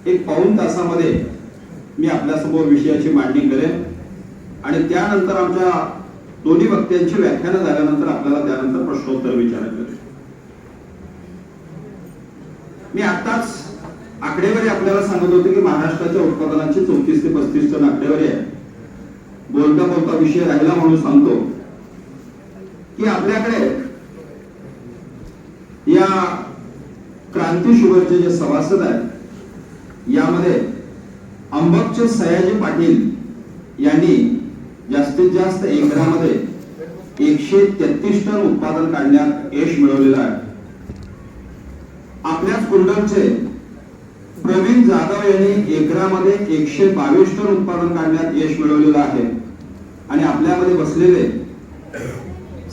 एक पाऊण तासामध्ये मी आपल्यासमोर विषयाची मांडणी करेन आणि त्यानंतर आमच्या दोन्ही वक्त्यांची व्याख्यानं झाल्यानंतर आपल्याला त्यानंतर प्रश्नोत्तर विचारायचे. मी आताच आकडेवारी आपल्याला सांगत होते की महाराष्ट्राच्या उत्पादनाची 34 ते 35 टन आकडेवारी आहे. बोलता बोलता विषय राहिला म्हणून सांगतो की आपल्याकडे या क्रांती शुगरचे जे सभासद आहेत यामध्ये अंबकचे सयाजी पाटील यांनी जास्तीत जास्त एकरामध्ये 133 टन उत्पादन काढण्यात यश मिळवलेलं आहे. आपल्याच कुंडलचे प्रवीण जाधव यांनी एकरामध्ये 122 टन उत्पादन काढण्यात यश मिळवलेलं आहे. आणि आपल्यामध्ये बसलेले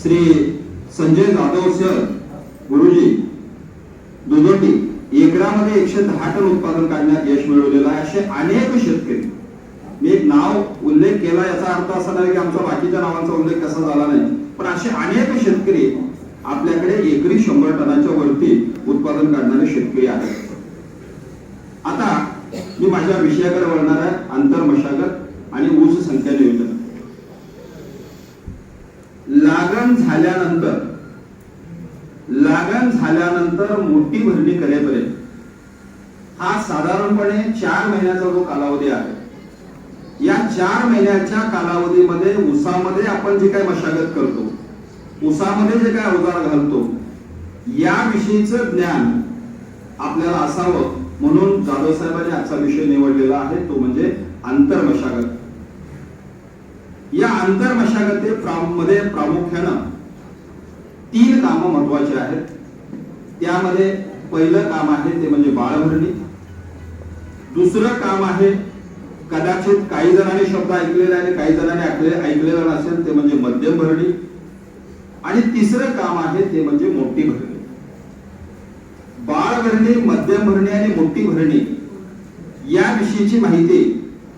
श्री संजय जाधव सर गुरुजी दुधोटी एकरामध्ये 110 टन उत्पादन काढण्यात यश मिळवलेलं आहे. असे अनेक शेतकरी, मी एक नाव उल्लेख केला याचा अर्थ असा नाही की आमचा बाकीच्या नावांचा उल्लेख कसा झाला नाही, पण असे अनेक शेतकरी आपल्याकडे एकरी 100 टनाच्या वरती उत्पादन काढणारे शेतकरी आहेत. आता मी माझ्या विषयाकडे वळणार आहे, आंतर मशागत आणि ऊस संख्या नियोजन. लागण झाल्यानंतर मोठी भरणी करेपर्यंत हा साधारणपणे 4 महिन्याचा जो कालावधी आहे. या 4 महिन्याच्या कालावधीमध्ये ऊसामध्ये आपण जे काय मशागत करतो, ऊसामध्ये जे काय अवजार घालतो, याविषयीचं ज्ञान आपल्याला असावं म्हणून जाधव साहेबांनी आजचा विषय निवडलेला आहे, तो म्हणजे आंतर मशागत. या आंतर मशागतीमध्ये प्रामुख्यानं 3 कामं महत्वाची आहेत. त्यामध्ये पहिलं काम आहे ते म्हणजे बाळभरणी. दुसरं काम आहे, कदाचित काही जणांनी शब्द ऐकलेला आणि काही जणांनी ऐकलेला नसेल, ते म्हणजे मध्यम भरणी. आणि तिसरं काम आहे ते म्हणजे मोठी भरणी. बाळ भरणी, मध्यम भरणी आणि मोठी भरणी याविषयीची माहिती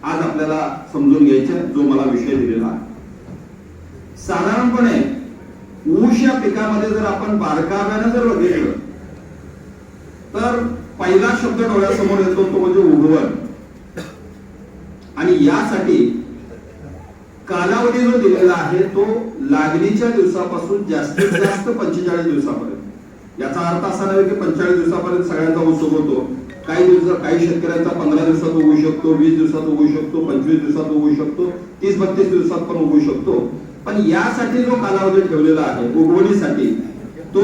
आज आपल्याला समजून घ्यायची, जो मला विषय दिलेला आहे. साधारणपणे ऊस या पिकामध्ये जर आपण बारकाव्यानं जर बघितलं तर पहिला शब्द डोळ्यासमोर येतो तो म्हणजे उगवण. आणि यासाठी कालावधी जो दिलेला आहे तो लागणीच्या दिवसापासून जास्तीत जास्त 45 दिवसापर्यंत. याचा अर्थ असा नाही की 45 दिवसापर्यंत सगळ्यांचा ऊस उगवतो. काही शेतकऱ्यांचा 15 दिवसात उगवू शकतो, 20 दिवसात उगवू शकतो, 25 दिवसात उगवू शकतो, 30-32 दिवसात पण उगवू शकतो. पण यासाठी जो कालावधी ठेवलेला आहे उगवणीसाठी, तो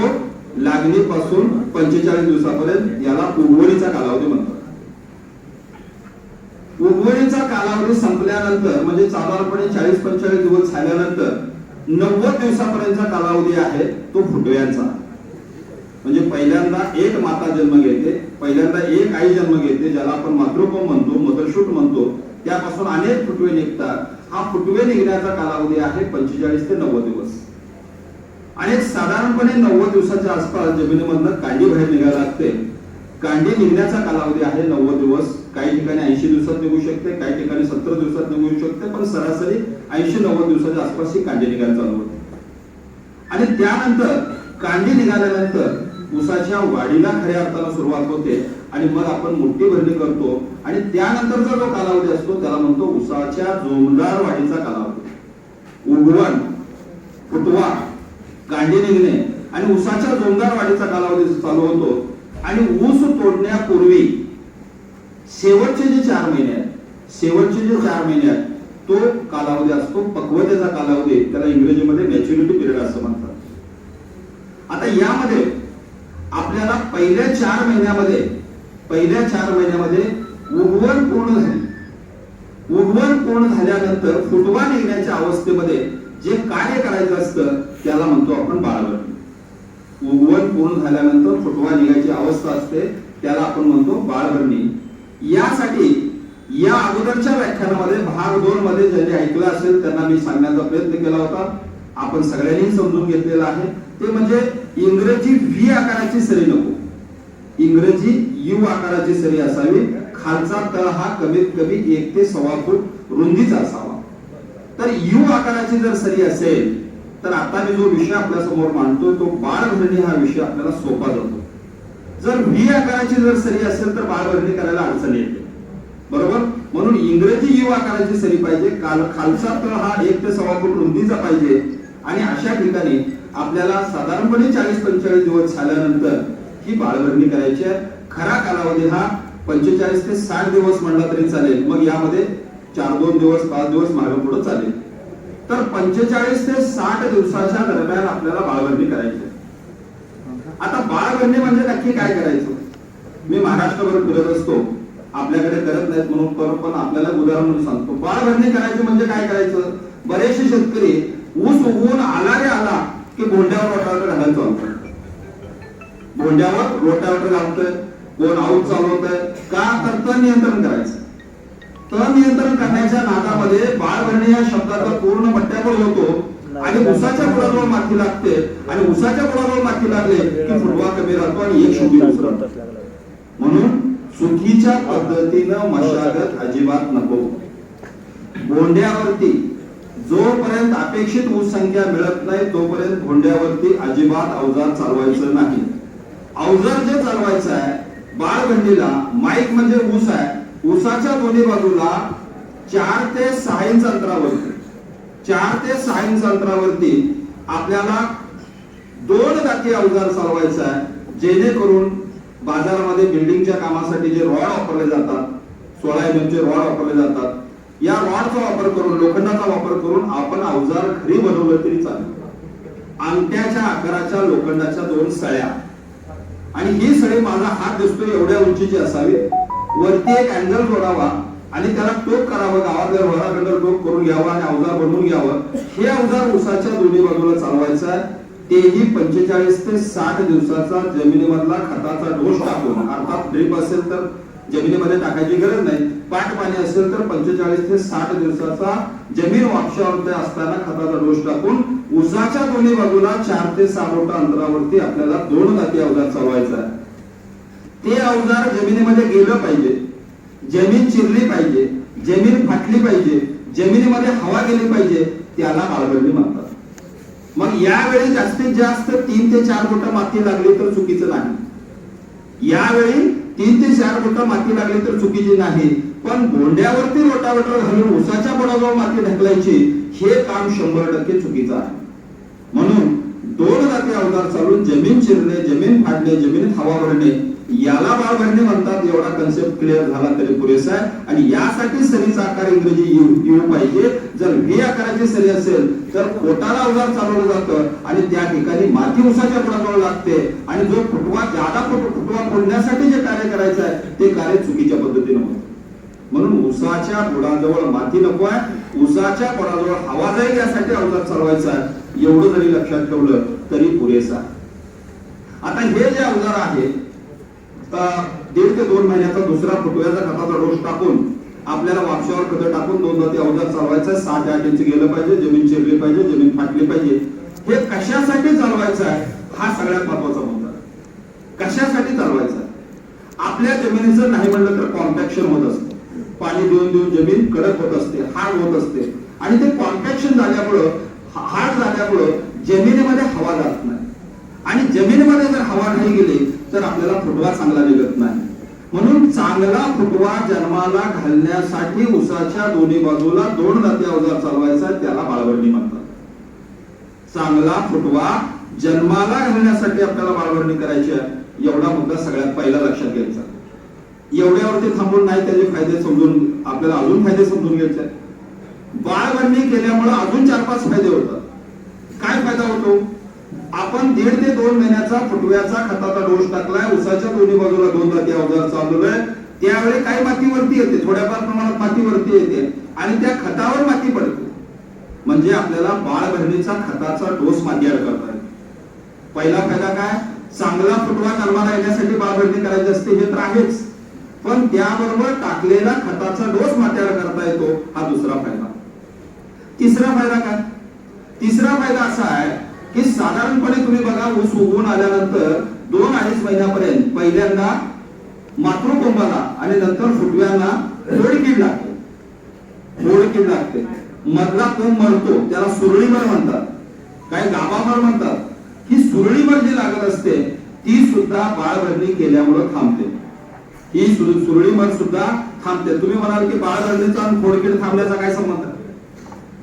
लागणीपासून 45 दिवसापर्यंत, याला उगवणीचा कालावधी म्हणतात. उगवणीचा कालावधी संपल्यानंतर म्हणजे साधारणपणे 40-45 दिवस झाल्यानंतर 90 दिवसापर्यंतचा कालावधी आहे तो फुटव्यांचा. म्हणजे पहिल्यांदा एक माता जन्म घेते, पहिल्यांदा एक आई जन्म घेते, ज्याला आपण मातृकोम म्हणतो, मदरशूट म्हणतो. त्यापासून अनेक फुटवे निघतात. हा फुटवे निघण्याचा कालावधी आहे 45 ते 90 दिवस. आणि साधारणपणे 90 दिवसाच्या आसपास जमिनीमधनं कांडी बाहेर निघायला लागते. कांडी निघण्याचा कालावधी आहे 90 दिवस. काही ठिकाणी 80 दिवसात निघू शकते, काही ठिकाणी 70 दिवसात निघू शकते, पण सरासरी 80-90 दिवसाच्या आसपास ही कांडी निघायला चालू होते. आणि त्यानंतर कांडी निघाल्यानंतर ऊसाच्या वाढीला खऱ्या अर्थानं सुरुवात होते आणि मग आपण मोठी भरणी करतो. आणि त्यानंतरचा जो कालावधी असतो त्याला म्हणतो ऊसाच्या जोमदार वाढीचा कालावधी. उगवण, फुटवा, कांडी निघणे आणि ऊसाच्या जोमदार वाढीचा कालावधी चालू होतो. आणि ऊस तोडण्यापूर्वी शेवटचे जे 4 महिने आहेत, तो कालावधी असतो पक्वतेचा कालावधी. त्याला इंग्रजीमध्ये मॅच्युरिटी पिरियड असं म्हणतात. आता यामध्ये आपल्याला पहिल्या 4 महिन्यामध्ये उगवण पूर्ण झाल्यानंतर फुटवा निघण्याच्या अवस्थेमध्ये जे कार्य करायचं असतं त्याला म्हणतो आपण बाळभरणी. उगवण पूर्ण झाल्यानंतर फुटवा निघायची अवस्था असते त्याला आपण म्हणतो बाळभरणी. यासाठी या अगोदरच्या व्याख्यानामध्ये भाग 2 मध्ये ज्यांनी ऐकलं असेल त्यांना मी सांगण्याचा प्रयत्न केला होता, आपण सगळ्यांनी समजून घेतलेला आहे. ते म्हणजे इंग्रजी व्ही आकाराची सरी नको, इंग्रजी यू आकाराची सरी असावी. खालचा तळ हा कमीत कमी 1 ते 1.25 फूट रुंदीचा असावा. तर यू आकाराची जर सरी असेल तर आता मी जो विषय आपल्या समोर मांडतो तो बाळभरणी हा विषय आपल्याला सोपा जातो. जर व्ही आकाराची जर सरी असेल तर बाळभरणी करायला अडचण येते, बरोबर. म्हणून इंग्रजी यू आकाराची सरी पाहिजे. खालचा तळ हा 1 ते 1.25 फूट रुंदीचा पाहिजे. आणि अशा ठिकाणी आपल्याला साधारणपणे 40-45 दिवस झाल्यानंतर ही बाळभरणी करायची आहे. खरा कालावधी हा 45 ते 60 दिवस म्हणला तरी चालेल. मग यामध्ये 4-2 दिवस 5 दिवस मागे पुढे चालेल. तर 45 ते 60 दिवसाच्या दरम्यान आपल्याला बाळभरणी करायची. आता बाळभरणी म्हणजे नक्की काय करायचं? मी महाराष्ट्रभर फिरत असतो, आपल्याकडे करत नाहीत म्हणून, पण आपल्याला उदाहरण म्हणून सांगतो. बाळभरणी करायची म्हणजे काय करायचं? बरेचसे शेतकरी ऊस उगवून आला रे आला की भोंड्यावर रोटावेटर घालायला चालू करतात. भोंड्यावर रोटावेटर घालतोय, कोण आऊट चालवतोय का? तर तण नियंत्रण करायचं. तण नियंत्रण करण्याच्या नादामध्ये बाळभरणी या शब्दाचा पूर्ण पट्ट्यावर होतो आणि उसाच्या बुडाजवळ माती लागते. आणि उसाच्या बुडाजवळ माती लागले की फुटवा कमी राहतो आणि एक शुद्धी उसरतो. म्हणून चुकीच्या पद्धतीनं मशागत अजिबात नको. भोंड्यावरती जोपर्यंत अपेक्षित ऊस संख्या मिळत नाही तोपर्यंत भोंड्यावरती अजिबात अवजार चालवायचं नाही. अवजार जे चालवायचं आहे बाळभरणीला, माईक म्हणजे ऊस आहे, ऊसाच्या दोन्ही बाजूला 4 ते 6 इंच अंतरावरती 4 ते 6 इंच अंतरावरती आपल्याला 2 गाठी अवजार चालवायचं आहे. जेणेकरून बाजारामध्ये बिल्डिंगच्या कामासाठी जे रॉड वापरले जातात, 16 mm चे रॉड वापरले जातात, या रॉडचा वापर करून, लोखंडाचा वापर करून आपण अवजार घरी बनवलं तरी चालेल. अंगठ्याच्या आकाराच्या लोखंडाच्या 2 सळ्या, आणि ही सळी माझा हात दिसतो एवढ्या उंचीची असावी. वरती एक अँगल जोडावा आणि त्याला टोक करावं, गावातल्या वराकडं टोक करून घ्यावं आणि अवजार बनवून घ्यावं. हे अवजार उसाच्या दोन्ही बाजूला चालवायचं आहे. तेही 45 ते 60 दिवसाचा जमिनीमधला खताचा डोस टाकून, अर्थात ड्रीप असेल तर जमिनीमध्ये टाकायची गरज नाही, पाट पाणी असेल तर 45 ते 60 दिवसाचा जमीन वापशावरती असताना खताचा डोस टाकून उसाच्या दोन्ही बाजूला 4 ते 6 फूट अंतरावरती आपल्याला 2 गाठी अवजार चालवायचा आहे. ते अवजार जमिनीमध्ये गेलं पाहिजे, जमीन चिरली पाहिजे, जमीन फाटली पाहिजे, जमिनीमध्ये हवा गेली पाहिजे, त्याला बाळभरणी म्हणतात. मग यावेळी जास्तीत जास्त 3 ते 4 फूट माती लागली तर चुकीचं नाही. यावेळी 3 ते 4 फूट माती लागली तर चुकीची नाही. पण भोंड्यावरती रोटावेटर घालून उसाच्या बुडाजवळ माती ढकलायची, हे काम 100% चुकीचं आहे. म्हणून 2 गाठी अवजार चालून जमीन चिरणे, जमीन फाडणे, जमिनीत हवा भरणे, याला बाळभरणी म्हणतात. एवढा कन्सेप्ट क्लिअर झाला तरी पुरेसा आहे. आणि यासाठी सरीचा आकार इंग्रजी यू पाहिजे. जर व्ही आकाराची सरी असेल तर खोटाला अवजार चालवलं जातं आणि त्या ठिकाणी माती उसाच्या बुडाजवळ लागते आणि जो फुटवा फुटवा फोडण्यासाठी जे कार्य करायचं आहे ते कार्य चुकीच्या पद्धतीने होतं. म्हणून उसाच्या बुडाजवळ माती नको आहे, उसाच्या बुडाजवळ हवा जाईल यासाठी अवजार चालवायचं आहे. एवढं जरी लक्षात ठेवलं तरी पुरेसा. आता हे जे अवजार आहे 1.5 ते 2 महिन्याचा दुसरा फुटव्याचा खताचा डोस टाकून आपल्याला वापशावर खत टाकून 2 गाठी अवजार चालवायचं. 7 ते 8 इंच गेलं पाहिजे, जमीन चिरली पाहिजे, जमीन फाटली पाहिजे. हे कशासाठी चालवायचं आहे हा सगळ्यात महत्वाचा मुद्दा. कशासाठी चालवायचं आहे? आपल्या जमिनीचं नाही म्हणलं तर कॉम्पॅक्शन होत असते, पाणी देऊन देऊन जमीन कडक होत असते, हार्ड होत असते. आणि ते कॉम्पॅक्शन झाल्यामुळं, हार्ड झाल्यामुळं जमिनीमध्ये हवा जात नाही. आणि जमिनीमध्ये जर हवा नाही गेली तर आपल्याला फुटवा चांगला निघत नाही. म्हणून चांगला फुटवा जन्माला घालण्यासाठी उसाच्या दोन्ही बाजूला 2 गाठी अवजार चालवायचा, त्याला बाळभरणी म्हणतात. चांगला फुटवा जन्माला घालण्यासाठी आपल्याला बाळभरणी करायची आहे, एवढा मुद्दा सगळ्यात पहिला लक्षात घ्यायचा. एवढ्यावरती थांबून नाही, त्याचे फायदे समजून आपल्याला अजून फायदे समजून घ्यायचे. बाळभरणी केल्यामुळे अजून 4-5 फायदे होतात. काय फायदा होतो? आपण 1.5 ते 2 महिन्याचा फुटव्याचा खताचा डोस टाकलाय, उसाच्या दोन्ही बाजूला 2 गाठी अवजार चालवलंय. त्यावेळी काही माती वरती येते, थोड्याफार प्रमाणात माती वरती येते आणि त्या खतावर माती पडते. म्हणजे आपल्याला बाळभरणीचा खताचा डोस माती ऍड करता येतो. पहिला फायदा काय? चांगला फुटवा जन्माला येण्यासाठी बाळभरणी करायची असते, हे तर आहेच, पण त्याबरोबर टाकलेला खताचा डोस माती ऍड करता येतो, हा दुसरा फायदा. तिसरा फायदा काय? तिसरा फायदा असा आहे की साधारणपणे तुम्ही बघा, ऊस उगवून आल्यानंतर 2-2.5 महिन्यापर्यंत पहिल्यांदा मातृकोंबाला आणि नंतर फुटव्यांना फोडकीड लागते. फोडकीड लागते, मधला कोंब मरतो, त्याला सुरळीमर म्हणतात, काही गाभामर म्हणतात. ही सुरळीमर जी लागत असते ती सुद्धा बाळभरणी केल्यामुळे थांबते. ही सुरळी मर सुद्धा थांबते. तुम्ही म्हणाल की बाळभरणीचा आणि खोडकीड थांबण्याचा काय संबंध?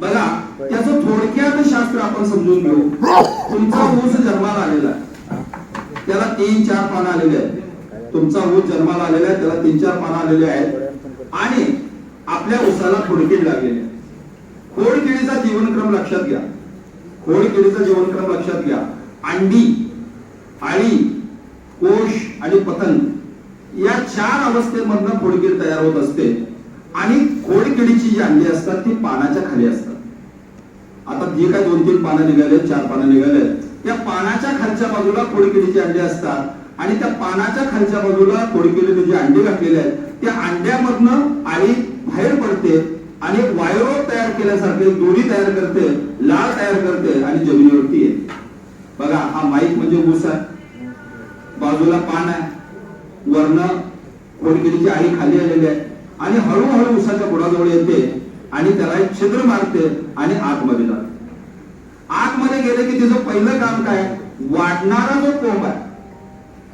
बघा, त्याचं थोडक्यात शास्त्र आपण समजून घेऊ. तुमचा ऊस जन्माला आलेला आहे, त्याला 3-4 पानं आलेले आहेत. तुमचा ऊस जन्माला आलेला आहे, त्याला 3-4 पानं आलेले आहेत आणि आपल्या ऊसाला खोडकीड लागलेली आहे. खोडकिडीचा जीवनक्रम लक्षात घ्या. खोडकिडीचा जीवनक्रम लक्षात घ्या. अंडी, आळी, कोश आणि पतंग या 4 अवस्थेमधनं खोडकीड तयार होत असते आणि खोडकिडीची जी अंडी असतात ती पानाच्या खाली असतात. आता जे काय 2-3 पानं निघाले, 4 पानं निघाले, त्या पानाच्या खालच्या बाजूला खोडकिडीची अंडी असतात आणि त्या पानाच्या खालच्या बाजूला खोडकिडीने जी अंडी घातलेली आहेत त्या अंड्यामधनं आळी बाहेर पडते आणि वायरोप तयार केल्यासारखे दोरी तयार करते, लाळ तयार करते आणि जमिनीवरती येते. बघा, हा माईक म्हणजे ऊस आहे, बाजूला पान आहे, वरनं खोडकिडीची आळी खाली आलेली आहे आणि हळूहळू ऊसाच्या बुडाजवळ येते आणि त्याला एक छिद्र मारते आणि आतमध्ये जाते. आतमध्ये गेले की तिचं पहिलं काम काय? वाढणारा जो कोंब आहे,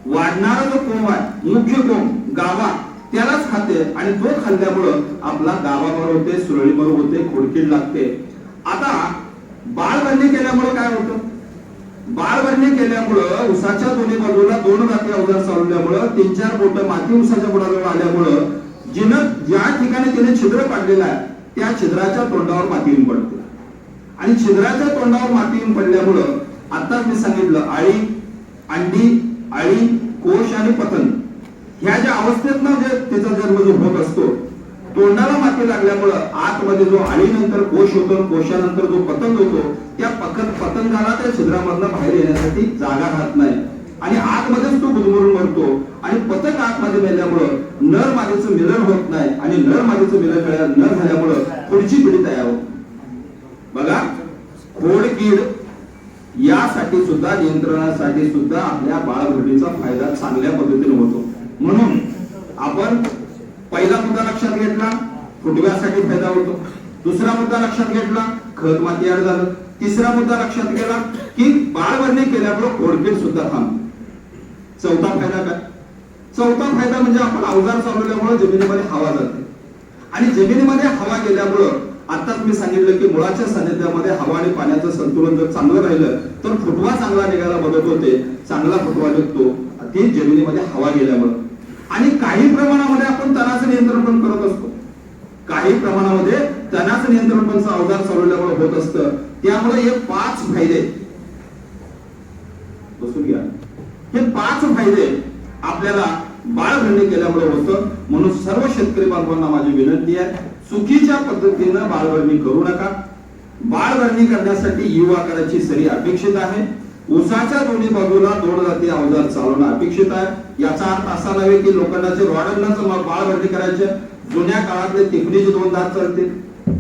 वाढणारा जो कोंब आहे, मुख्य कोंब गाभा, त्यालाच खाते आणि तो खाल्ल्यामुळं आपला गाभा बरोबर होते, सुरळी बरोबर होते, खोडकीड लागते. आता बाळभरणी केल्यामुळं काय होतं? बाळभरणी केल्यामुळं ऊसाच्या दोन्ही बाजूला 2 दाती अवजार चालवल्यामुळं 3-4 बोट माती ऊसाच्या बुडाजवळ आल्यामुळं जिनं ज्या ठिकाणी तिने छिद्र पाडलेलं आहे त्या छिद्राच्या तोंडावर माती येऊन पडते आणि छिद्राच्या तोंडावर माती येऊन पडल्यामुळं आताच मी सांगितलं, आळी, अंडी, आळी, कोश आणि पतंग ह्या ज्या अवस्थेतनं जे त्याचा जन्म जो होत असतो, तोंडाला माती लागल्यामुळं आतमध्ये जो आळीनंतर कोश होतो, कोशानंतर जो पतंग होतो, त्या पतंगाला त्या छिद्रामधनं बाहेर येण्यासाठी जागा राहत नाही आणि आतमध्येच तो गुदमरून मरतो आणि पतंग आतमध्ये मेल्यामुळं नर मादीचं मिलन होत नाही आणि नर मादीचं मिलन न झाल्यामुळं पुढची पिढी तयार होते. बघा, खोडकीड यासाठी सुद्धा, नियंत्रणासाठी सुद्धा आपल्या बाळभरणीचा फायदा चांगल्या पद्धतीने होतो. म्हणून आपण पहिला मुद्दा लक्षात घेतला, फुटव्यासाठी फायदा होतो. दुसरा मुद्दा लक्षात घेतला, खत माती आड झालं. तिसरा मुद्दा लक्षात गेला की बाळभरणी केल्यामुळे खोडकीड सुद्धा थांबते. चौथा फायदा काय? चौथा फायदा म्हणजे आपण अवजार चालवल्यामुळे जमिनीमध्ये हवा जाते आणि जमिनीमध्ये हवा गेल्यामुळं आताच मी सांगितलं की मुळाच्या सानिध्यामध्ये हवा आणि पाण्याचं संतुलन जर चांगलं राहिलं तर फुटवा चांगला निघायला मदत होते, चांगला फुटवा निघतो ती जमिनीमध्ये हवा गेल्यामुळं. आणि काही प्रमाणामध्ये आपण तणाचं नियंत्रण पण करत असतो, काही प्रमाणामध्ये तणाचं नियंत्रण पण अवजार चालवल्यामुळे होत असतं. त्यामुळे हे 5 फायदे बसून घ्या. हे 5 फायदे आपल्याला बाळभरणी केल्यामुळे होतं. म्हणून सर्व शेतकरी बांधवांना माझी विनंती आहे, चुकीच्या पद्धतीनं बाळभरणी करू नका. बाळभरणी करण्यासाठी युवा कराची सरी अपेक्षित आहे. ऊसाच्या दोन्ही बाजूला 2 दाती अवजार चालवणं अपेक्षित आहे. याचा अर्थ असा नव्हे की लोखंडाचे रॉडलाच बाळभरणी करायचे. जुन्या काळातले टिपणीचे 2 दात चालतील,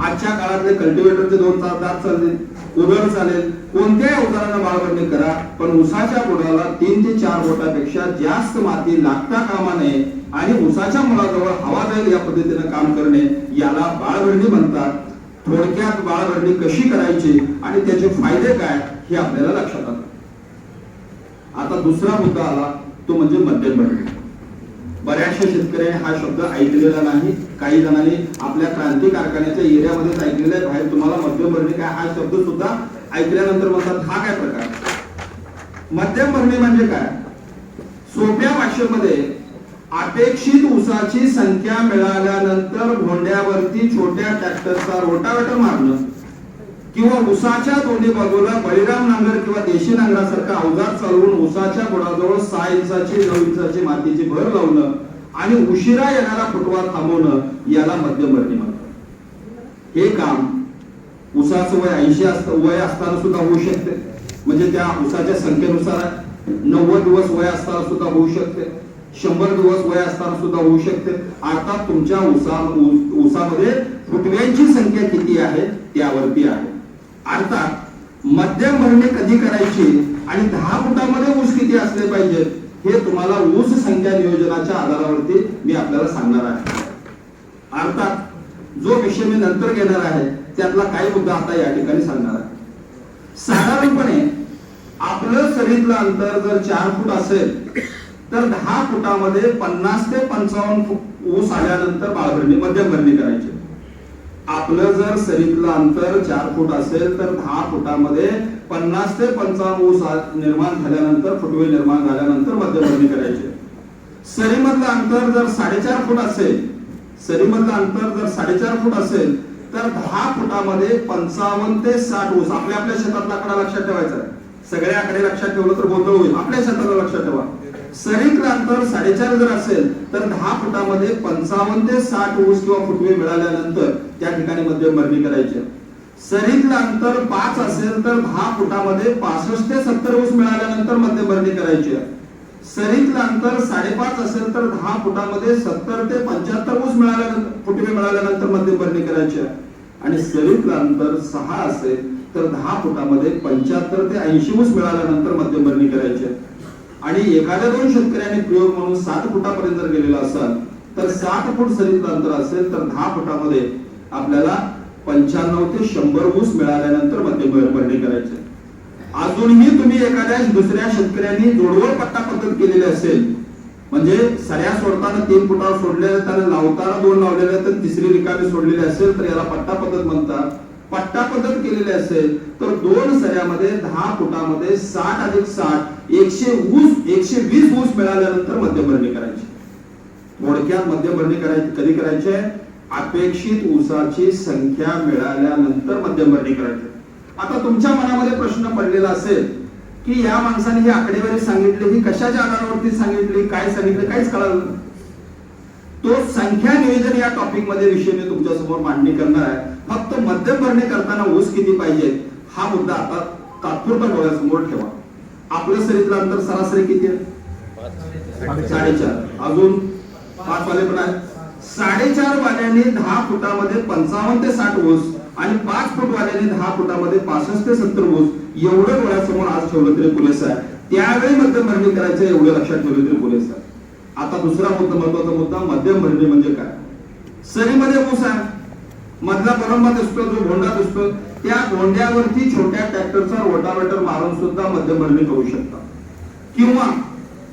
आजच्या काळातले कल्टिवेटरचे 2 दात चालतील, उदर चालेल, कोणत्याही अवजारानं बाळभरणी करा, पण ऊसाच्या बुडाला 3 ते 4 बोटापेक्षा जास्त माती लागता कामा नये आणि ऊसाच्या मुळाजवळ हवा जाईल या पद्धतीने काम करणे याला बाळभरणी म्हणतात. थोडक्यात बाळभरणी कशी करायची आणि त्याचे फायदे काय हे आपल्याला लक्षात आलं. आता दुसरा मुद्दा आला तो म्हणजे मध्यम भरणी. बऱ्याचशा शेतकऱ्यांनी हा शब्द ऐकलेला नाही. काही जणांनी आपल्या क्रांती कारखान्याच्या एरियामध्येच ऐकलेला आहे, बाहेर तुम्हाला मध्यम भरणी काय हा शब्द सुद्धा ऐकल्यानंतर म्हणतात हा काय प्रकार. मध्यम भरणी म्हणजे काय? सोप्या भाषेमध्ये अपेक्षित ऊसाची संख्या मिळाल्यानंतर भोंड्यावरती छोट्या ट्रॅक्टरचा रोटावेटर मारणं किंवा ऊसाच्या दोन्ही बाजूला बळीराम नांगर किंवा देशी नांगरासारखा अवजार चालवून ऊसाच्या बुडाजवळ 6 इंचाची 9 इंचाची मातीची भर लावणं आणि उशिरा येणारा फुटवा थांबवणं याला मध्यम भरणी म्हणतात. हे काम ऊसाचं वय 80 वय असताना सुद्धा होऊ शकते, म्हणजे त्या ऊसाच्या संख्येनुसार 90 दिवस वय असताना सुद्धा होऊ शकते, 100 दिवस वय असताना सुद्धा होऊ शकते. अर्थात तुमच्या ऊसामध्ये फुटव्यांची संख्या किती आहे त्यावरती आहे. अर्थात मध्यम भरणी कधी करायची आणि 10 फुटामध्ये ऊस किती असले पाहिजे हे तुम्हाला ऊस संख्या नियोजनाच्या आधारावरती मी आपल्याला सांगणार आहे. अर्थात जो विषय मी नंतर घेणार आहे त्यातला काही मुद्दा आता या ठिकाणी सांगणार आहे. साधारणपणे आपलं सरीतलं अंतर जर 4 फूट असेल तर 10 फुटामध्ये 50 ते 55 ऊस आल्यानंतर बाळभरणी मध्यम भरणी करायची. आपलं जर सरीतलं अंतर 4 फूट असेल तर 10 फुटामध्ये 50 ते 55 ऊस निर्माण झाल्यानंतर फुटवे निर्माण झाल्यानंतर मध्यम भरणी करायची. सरीमधलं अंतर जर 4.5 फूट असेल, सरीमधलं अंतर जर 4.5 फूट असेल तर 10 फुटामध्ये 55 ते 60 ऊस. आपल्या शेतातला आकडा लक्षात ठेवायचा आहे. सगळे आकडे लक्षात ठेवलं तर गोंधळ होईल. आपल्या शेताला लक्षात ठेवा. सरीतलं अंतर 4.5 जर असेल तर 10 फुटामध्ये 55 ते 60 ऊस किंवा फुटवे मिळाल्यानंतर त्या ठिकाणी मध्यम भरणी करायची. सरीतलं अंतर 5 असेल तर 10 फुटामध्ये 65 ते 70 ऊस मिळाल्यानंतर मध्यम भरणी करायची. सरीतलं अंतर 5.5 असेल तर 10 फुटामध्ये 70 ते 75 ऊस मिळाल्यानंतर फुटवे मिळाल्यानंतर मध्यम भरणी करायची. आणि सरीतलं अंतर 6 असेल तर 10 फुटामध्ये 75 ते 80 ऊस मिळाल्यानंतर मध्यम भरणी करायची. आणि एखाद्या 2 शेतकऱ्यांनी प्रयोग म्हणून 7 फुटापर्यंत जर गेलेला असाल तर 7 फूट सरीतलं अंतर असेल तर 10 फुटामध्ये आपल्याला 95 ते 100 ऊस मिळाल्यानंतर मध्यम भरणी करायची. अजूनही तुम्ही एखाद्या दुसऱ्या शेतकऱ्यांनी जोडवळ पट्टा पद्धत केलेली असेल, म्हणजे सऱ्या सोडताना 3 फुटावर सोडलेल्या त्याला लावताना 2 लावलेल्या तर तिसरी रिकामी सोडलेली असेल तर याला पट्टा पद्धत म्हणतात. पट्टा पद्धत केलेली असेल तर 2 सऱ्यामध्ये 10 फुटामध्ये 60 अधिक 60 120 ऊस मिळाल्यानंतर मध्यम भरणी करायची. थोडक्यात मध्यम भरणी करायची कधी करायची? अपेक्षित ऊसाची संख्या मिळाल्यानंतर मध्यम भरणी करायची. आता तुमच्या मनामध्ये प्रश्न पडलेला असेल की या माणसाने ही आकडेवारी सांगितली, ही कशाच्या आधारावरती सांगितली, काय सांगितलं, काहीच कळलं. तो संख्या नियोजन या टॉपिक मध्ये विषय मी तुमच्या समोर मांडणी करणार आहे. फक्त मध्यम भरणी करताना ऊस किती पाहिजे हा मुद्दा आता तात्पुरता डोळ्यासमोर ठेवा. आपलं सरीतलं अंतर सरासरी किती आहे? 4.5. अजून 5 वाले पण आहेत. 4.5 वाल्यांनी 10 फुटामध्ये 55 ते 60 ऊस आणि 5 फूट वाल्यांनी 10 फुटामध्ये 65 ते 70 ऊस एवढं डोळ्यासमोर आज ठेवलं तरी पुरेसं आहे. त्यावेळी मध्यम भरणी करायचं एवढं लक्षात ठेवलं तरी पुरेसं आहे. आता दुसरा महत्वाचा मुद्दा, मध्यम भरणी म्हणजे काय? सरीमध्ये ऊस आहे, मधला परंबा दिसतो, जो भोंडा दिसतो, त्या भोंड्यावरती छोट्या ट्रॅक्टरचा रोटावेटर मारून सुद्धा मध्यम भरणी करू शकता. किंवा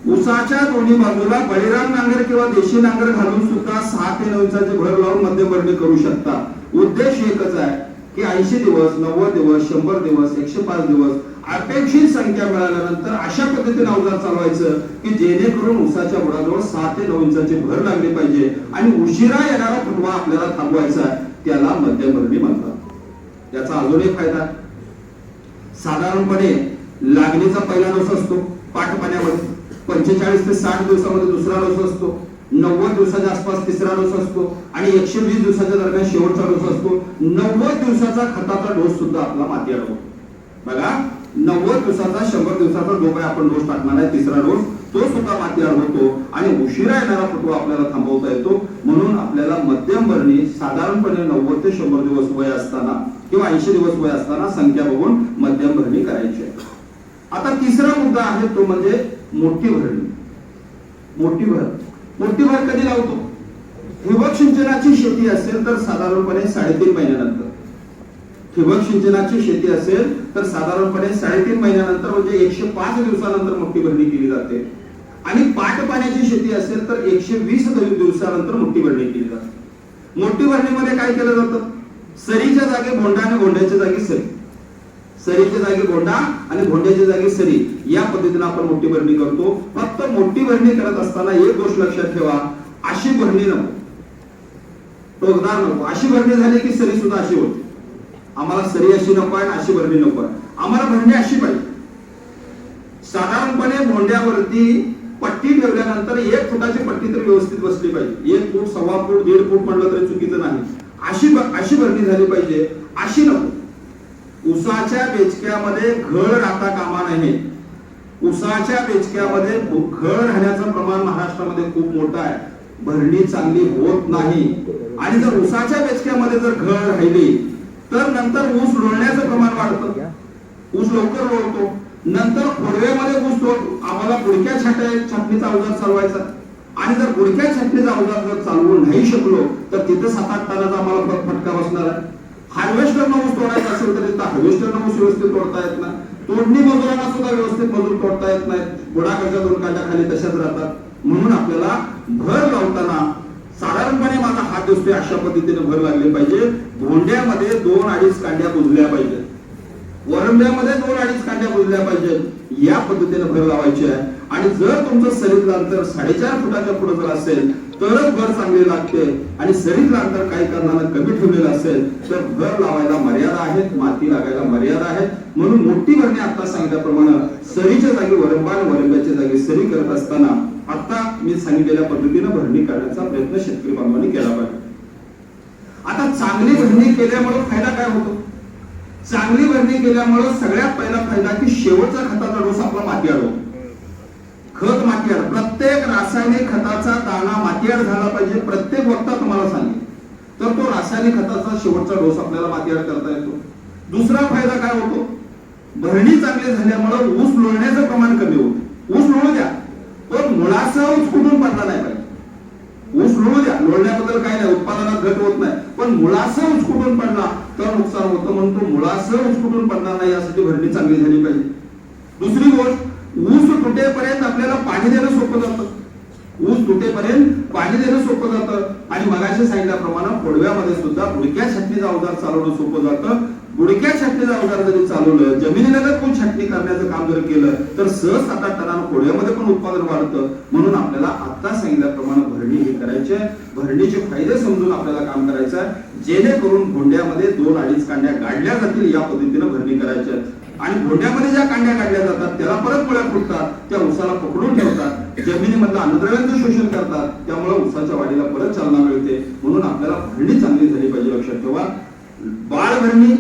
ऊसाच्या दोन्ही बाजूला बळीराम नांगर किंवा देशी नांगर घालून सुद्धा 6 ते 9 इंचाची भर लावून मध्यम भरणी करू शकता. उद्देश एकच आहे की 80 दिवस, 90 दिवस, 100 दिवस, 105 दिवस अपेक्षित संख्या मिळाल्यानंतर अशा पद्धतीने अवजार चालवायचं की जेणेकरून ऊसाच्या बुडाजवळ 6 ते 9 इंचाची भर लागली पाहिजे आणि उशिरा येणारा फुटवा आपल्याला थांबवायचा आहे. त्याला मध्यम भरणी म्हणतात. याचा अजून एक फायदा, साधारणपणे लागणीचा पहिला डोस असतो पाटपाण्यामध्ये, 45 ते 60 दिवसामध्ये दुसरा डोस असतो, 90 दिवसाच्या आसपास तिसरा डोस असतो आणि 120 दिवसाच्या दरम्यान शेवटचा डोस असतो. 90 दिवसाचा खताचा डोस सुद्धा आपला माती अडवतो. बघा, 90 दिवसाचा 100 दिवसाचा जो काही आपण डोस टाकणार आहे तिसरा डोस, तो सुद्धा माती अडवतो आणि उशिरा येणारा फुटवा आपल्याला थांबवता येतो. म्हणून आपल्याला मध्यम भरणी साधारणपणे 90 ते 100 दिवस वय असताना किंवा 80 दिवस वय असताना संख्या बघून मध्यम भरणी करायची आहे. आता तिसरा मुद्दा आहे तो म्हणजे मोठी भरणी. मोठी भर कधी लावतो? ठिबक सिंचनाची शेती असेल तर साधारणपणे 3.5 महिन्यानंतर. ठिबक सिंचनाची शेती असेल तर साधारणपणे 3.5 महिन्यानंतर म्हणजे 105 दिवसानंतर मोठी भरणी केली जाते. आणि पाटपाण्याची शेती असेल तर 120 दिवसानंतर मोठी भरणी केली जाते. मोठी भरणीमध्ये काय केलं जातं? सरीच्या जागी भोंडा आणि भोंड्याच्या जागी सरी, सरीच्या जागी भोंडा आणि भोंड्याच्या जागी सरी, या पद्धतीने आपण मोठी भरणी करतो. फक्त मोठी भरणी करत असताना एक गोष्ट लक्षात ठेवा, अशी भरणी नको, टोकदार नको. अशी भरणी झाली की सरी सुद्धा अशी होते. आम्हाला सरी अशी नको आहे, अशी भरणी नको आहे. आम्हाला भरणी अशी पाहिजे. साधारणपणे भोंड्यावरती पट्टी ठेवल्यानंतर 1 फुटाची पट्टी तर व्यवस्थित बसली पाहिजे. 1 फूट, 1.25 फूट, 1.5 फूट म्हणलं तरी चुकीचं नाही. अशी भरणी झाली पाहिजे, अशी नको. ऊसाच्या बेचक्यामध्ये घळ राहता कामा नये. ऊसाच्या बेचक्यामध्ये घळ राहण्याचं प्रमाण महाराष्ट्रामध्ये खूप मोठं आहे. भरणी चांगली होत नाही. आणि जर ऊसाच्या बेचक्यामध्ये जर घळ राहिली तर नंतर ऊस लोळण्याचं प्रमाण वाढतं, ऊस लवकर लोळतो. नंतर खोडव्यामध्ये ऊस आम्हाला पुढक्या छाटणीचा अवजार चालवायचा आणि जर पुढक्या छाटणीचा अवजार जर चालवू नाही शकलो तर तिथे 7-8 टनाचा आम्हाला फटका बसणार आहे. हार्वेस्टरनं ऊस तोडायचा असेल तर तिथं हार्वेस्टरनं ऊस व्यवस्थित तोडता येत नाही. तोडणी मजुरांना सुद्धा व्यवस्थित मजूर तोडता येत नाहीत, बुडाकडच्या 2 कांड्या खाली तशाच राहतात. म्हणून आपल्याला भर लावताना साधारणपणे माझा हात दिसतोय अशा पद्धतीने भर लागली पाहिजे. भोंड्यामध्ये 2-2.5 कांड्या बुजल्या पाहिजेत, वरंब्यामध्ये 2-2.5 कांड्या बुजल्या पाहिजेत. या पद्धतीने भर लावायची आहे. आणि जर तुमचं सरीतलं अंतर 4.5 फुटाच्या पुढे जर असेल तरच भर चांगली लागते, आणि सरीतलं अंतर काही कारणानं कमी ठेवलेलं असेल तर भर लावायला मर्यादा आहेत, माती लागायला मर्यादा आहेत. म्हणून मोठी भरणी आता सांगितल्याप्रमाणे सरीच्या जागी वरंबा आणि वरंब्याच्या जागी सरी करत असताना आता मी सांगितलेल्या पद्धतीने भरणी करण्याचा प्रयत्न शेतकरी बांधवांनी केला पाहिजे. आता चांगली भरणी केल्यामुळे फायदा काय होतो? चांगली भरणी केल्यामुळे सगळ्यात पहिला फायदा की शेवटचा खताचा डोस आपला मातीआड होतो. खत मातीआड, प्रत्येक रासायनिक खताचा दाणा मातीआड झाला पाहिजे. प्रत्येक वक्ता तुम्हाला सांगेल तर तो रासायनिक खताचा शेवटचा डोस आपल्याला मातीआड करता येतो. दुसरा फायदा काय होतो? भरणी चांगली झाल्यामुळे ऊस लोळण्याचं प्रमाण कमी होतं. ऊस लोळू द्या पण मुळासह ऊस कुठून पडला नाही पाहिजे. ऊस लोळू द्या, लोळण्याबद्दल काही नाही, उत्पादनात घट होत नाही, पण मुळासह ऊस कुठून पडला तर नुकसान होतं. म्हणून तो मुळासह ऊस कुठून पडणार नाही यासाठी भरणी चांगली झाली पाहिजे. दुसरी गोष्ट, ऊस तुटेपर्यंत आपल्याला पाणी देणं सोपं जातं. ऊस तुटेपर्यंत पाणी देणं सोपं जातं. आणि मगाशी सांगितल्याप्रमाणे खोडव्यामध्ये सुद्धा बुडक्या छाटणीचा अवजार चालवणं सोपं जातं. बुडक्या छाटणीचा अवजार जरी चालवलं, जमिनीलगत पण छाटणी करण्याचं काम जर केलं तर सहज 7-8 टनानं खोडव्यामध्ये पण उत्पादन वाढतं. म्हणून आपल्याला आता सांगितल्याप्रमाणे भरणी ही करायची. भरणीचे फायदे समजून आपल्याला काम करायचं आहे, जेणेकरून भोंड्यामध्ये 2-2.5 कांड्या गाडल्या जातील या पद्धतीने भरणी करायची. आणि भोंड्यामध्ये ज्या कांड्या काढल्या जातात त्याला परत मुळ्या फुटतात, त्या ऊसाला पकडून ठेवतात, जमिनीमधलं अन्नद्रव्यांचं शोषण करतात, त्यामुळे ऊसाच्या वाढीला परत चालना मिळते. म्हणून आपल्याला भरणी चांगली झाली पाहिजे. लक्षात ठेवा, बाळ भरणी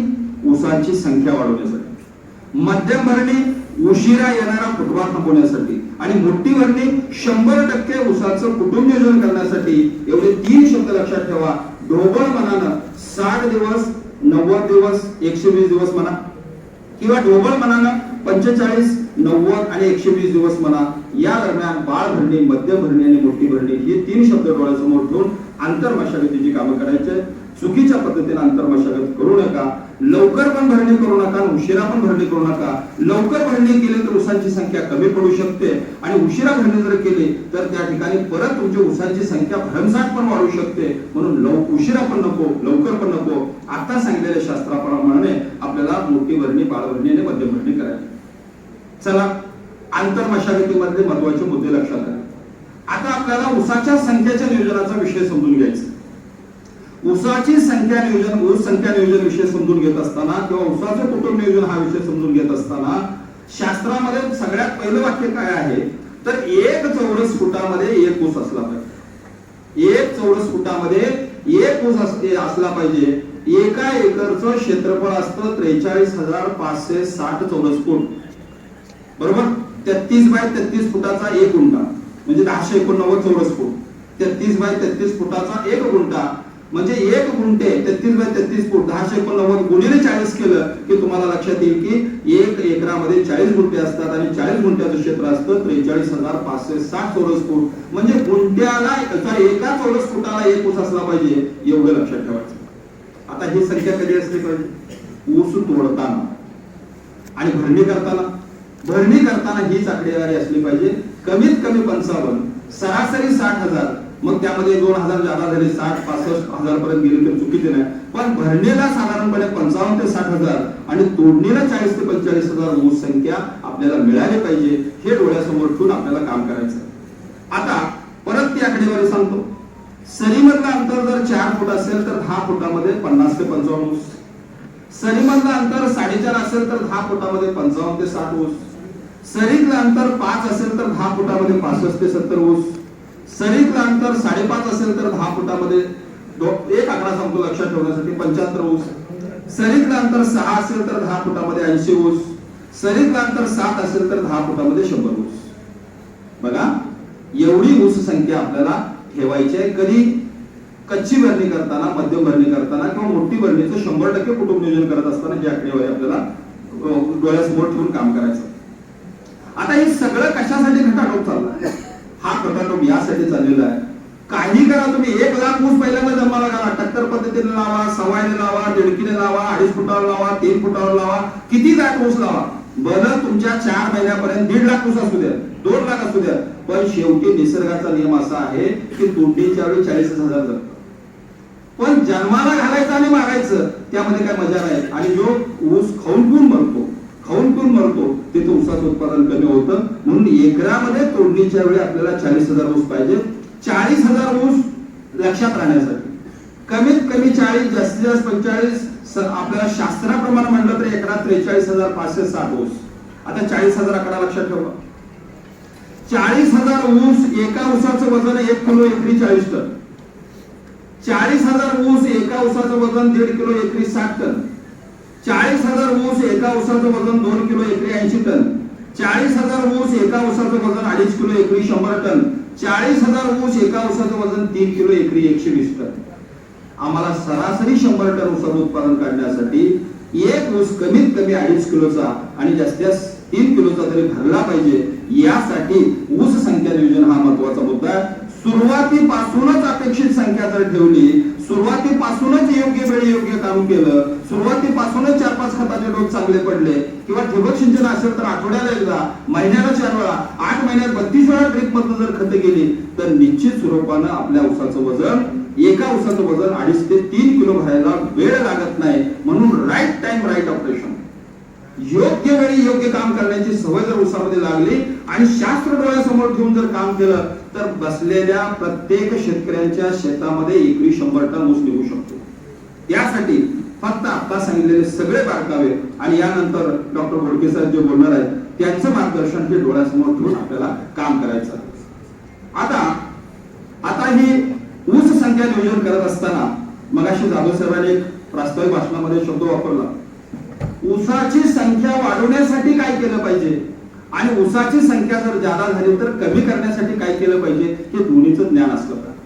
ऊसाची संख्या वाढवण्यासाठी, मध्यम भरणी उशिरा येणारा फुटवा थांबवण्यासाठी, आणि मोठी भरणी 100% ऊसाचं कुटुंब नियोजन करण्यासाठी. एवढे 3 शब्द लक्षात ठेवा. ढोबळ मनानं 60 दिवस, 90 दिवस, 120 दिवस म्हणा, किंवा ढोबळ मनानं 45, 90 आणि 120 दिवस म्हणा. या दरम्यान बाळ भरणी, मध्यम भरणी आणि मोठी भरणी ही 3 शब्द डोळ्यासमोर ठेवून आंतर मशागतीची कामं करायचे. चुकीच्या पद्धतीने आंतर मशागत करू नका. लवकर पण भरणी करू नका, उशिरा पण भरणी करू नका. लवकर भरणी केली तर ऊसाची संख्या कमी पडू शकते, आणि उशिरा भरणी जर केली तर त्या ठिकाणी परत तुमची ऊसाची संख्या भरमसाठ पण वाढू शकते. म्हणून उशिरा पण नको, लवकर पण नको. आता सांगितलेल्या शास्त्राप्रमाणे आपल्याला मोठी भरणी, बाळ भरणी आणि मध्यम भरणी करायची. चला, आंतर मशागतीमधले महत्वाचे मुद्दे लक्षात आले. आता आपल्याला ऊसाच्या संख्येच्या नियोजनाचा विषय समजून घ्यायचा. ऊसाची संख्या नियोजन, ऊस संख्या नियोजन विषय समजून घेत असताना किंवा ऊसाचं कुटुंब नियोजन हा विषय समजून घेत असताना शास्त्रामध्ये सगळ्यात पहिलं वाक्य काय आहे तर 1 चौरस फुटामध्ये 1 ऊस असला पाहिजे. 1 चौरस फुटामध्ये 1 ऊस असला पाहिजे. एका एकरचं क्षेत्रफळ असतं 43,560 चौरस फूट, बरोबर. 33 बाय 33 फुटाचा 1 गुंठा म्हणजे 1089 चौरस फूट. 33 बाय 33 फुटाचा 1 गुंठा म्हणजे 1 गुंठे 33 बाय 33 फूट 1089 गुणिले 40 केलं की तुम्हाला लक्षात येईल की 1 एकरामध्ये 40 गुंठे असतात, आणि 40 गुंठ्याचं क्षेत्र असतं 43,560 चौरस फूट. म्हणजे गुंठ्याला एका चौरस फुटाला 1 ऊस असला पाहिजे, एवढं लक्षात ठेवायचं. आता ही संख्या कधी असली पाहिजे? ऊस तोडताना आणि भरणी करताना. भरणी करताना हीच आकडेवारी असली पाहिजे. कमीत कमी 55, सरासरी 60,000, मग त्यामध्ये 2,000 जादा झाले, 60-65,000 पर्यंत गेले तर चुकीचे नाही. पण भरणीला साधारणपणे 55 ते 60,000 आणि तोडणीला 40 ते 45,000 ऊस संख्या आपल्याला मिळाली पाहिजे. हे डोळ्यासमोर ठेवून आपल्याला काम करायचं. आता परत ती आकडेवारी सांगतो. सरीमधलं अंतर जर 4 फूट असेल तर 10 फुटामध्ये 50 ते 55 ऊस. सरीमधलं अंतर 4.5 असेल तर 10 फुटामध्ये 55 ते 60 ऊस. सरीतलं अंतर 5 असेल तर 10 फुटामध्ये 65 ते 70 ऊस. सरीतलं अंतर 5.5 असेल तर 10 फुटामध्ये एक आकडा सांगतो लक्षात ठेवण्यासाठी 75 ऊस. सरीतलं अंतर 6 असेल तर 10 फुटामध्ये 80 ऊस. सरीतलं अंतर 7 असेल तर 10 फुटामध्ये 100 ऊस. बघा, एवढी ऊस संख्या आपल्याला ठेवायची आहे. कधी? कच्ची भरणी करताना, मध्यम भरणी करताना किंवा मोठी भरणीचं 100% कुटुंब नियोजन करत असताना ही आकडेवारी आपल्याला डोळ्यासमोर ठेवून काम करायचं. आता हे सगळं कशासाठी घटाटोप चाललाय? हा घटाटोप यासाठी चाललेला आहे, काही करा तुम्ही 1 लाख ऊस पहिल्यांदा जन्माला घाला, टक्कर पद्धतीने लावा, सवायने लावा, दिडकीने लावा, 2.5 फुटावर लावा, 3 फुटावर लावा, किती दाट ऊस लावा, भलं तुमच्या 4 महिन्यापर्यंत 1.5 लाख ऊस असू द्या, 2 लाख असू द्या, पण शेवटी निसर्गाचा नियम असा आहे की तोडणीच्या वेळी 40,000 जगतं. पण जन्माला घालायचं आणि मारायचं त्यामध्ये काय मजा नाही. आणि जो ऊस खाऊन पिऊन मरतो तिथे ऊसाचं उत्पादन कमी होतं. म्हणून एकरामध्ये तोडणीच्या वेळी आपल्याला 40,000 ऊस पाहिजे. 40,000 ऊस लक्षात राहण्यासाठी कमीत कमी 40, जास्तीत जास्त 45, आपल्याला शास्त्राप्रमाणे म्हटलं तर एकरात 43,560 ऊस. आता 40,000 आकडा लक्षात ठेवा. 40,000 ऊस, एका ऊसाचं वजन 1 किलो एकरी 40 टन. 40,000 ऊस, एका ऊसाचं वजन 1.5 किलो एकरी 60 टन. 40,000 ऊस, एका ऊसाचं वजन 2 किलो एकरी 80 टन. 40,000 ऊस, एका ऊसाचं वजन 2.5 किलो एकरी 100 टन. 40,000 ऊस, एका ऊसाचं वजन 3 किलो एकरी 120 टन. आम्हाला सरासरी 100 टन ऊसाचं उत्पादन काढण्यासाठी एक ऊस कमीत कमी 2.5 किलोचा आणि जास्तीत जास्त 3 किलोचा तरी भरला पाहिजे. यासाठी ऊस संख्या नियोजन हा महत्वाचा मुद्दा आहे. सुरुवातीपासूनच अपेक्षित संख्या जर ठेवली, सुरुवातीपासूनच योग्य वेळी योग्य काम केलं, सुरुवातीपासूनच 4-5 खताचे डोस चांगले पडले, किंवा ठिबक सिंचन असेल तर आठवड्याला एकदा, महिन्याला 4 वेळा, 8 महिन्यात 32 वेळा ड्रिप मधून जर खत गेली तर निश्चित स्वरूपानं आपल्या ऊसाचं वजन, एका ऊसाचं वजन 2.5 ते 3 किलो भरायला वेळ लागत नाही. म्हणून राईट टाइम राईट ऑपरेशन, योग्य वेळी योग्य काम करण्याची सवय जर ऊसामध्ये लागली आणि शास्त्र डोळ्यासमोर ठेवून जर काम केलं तर बसलेल्या प्रत्येक शेतकऱ्यांच्या शेतामध्ये एकरी 100 टन ऊस निघू शकतो. त्यासाठी फक्त आता सांगितलेले सगळे बारकावे आणि यानंतर डॉक्टर बोडके साहेब जे बोलणार आहेत त्यांचं मार्गदर्शन हे डोळ्यासमोर ठेवून आपल्याला काम करायचं. आता ही ऊस संख्या नियोजन करत असताना मगाशी जाधव साहेबांनी एक प्रास्ताविक भाषणामध्ये शब्द वापरला, ऊसाची संख्या वाढवण्यासाठी काय केलं पाहिजे आणि ऊसाची संख्या जर जादा झाली तर कमी करण्यासाठी काय केलं पाहिजे, हे दोन्हीचं ज्ञान असलं पाहिजे.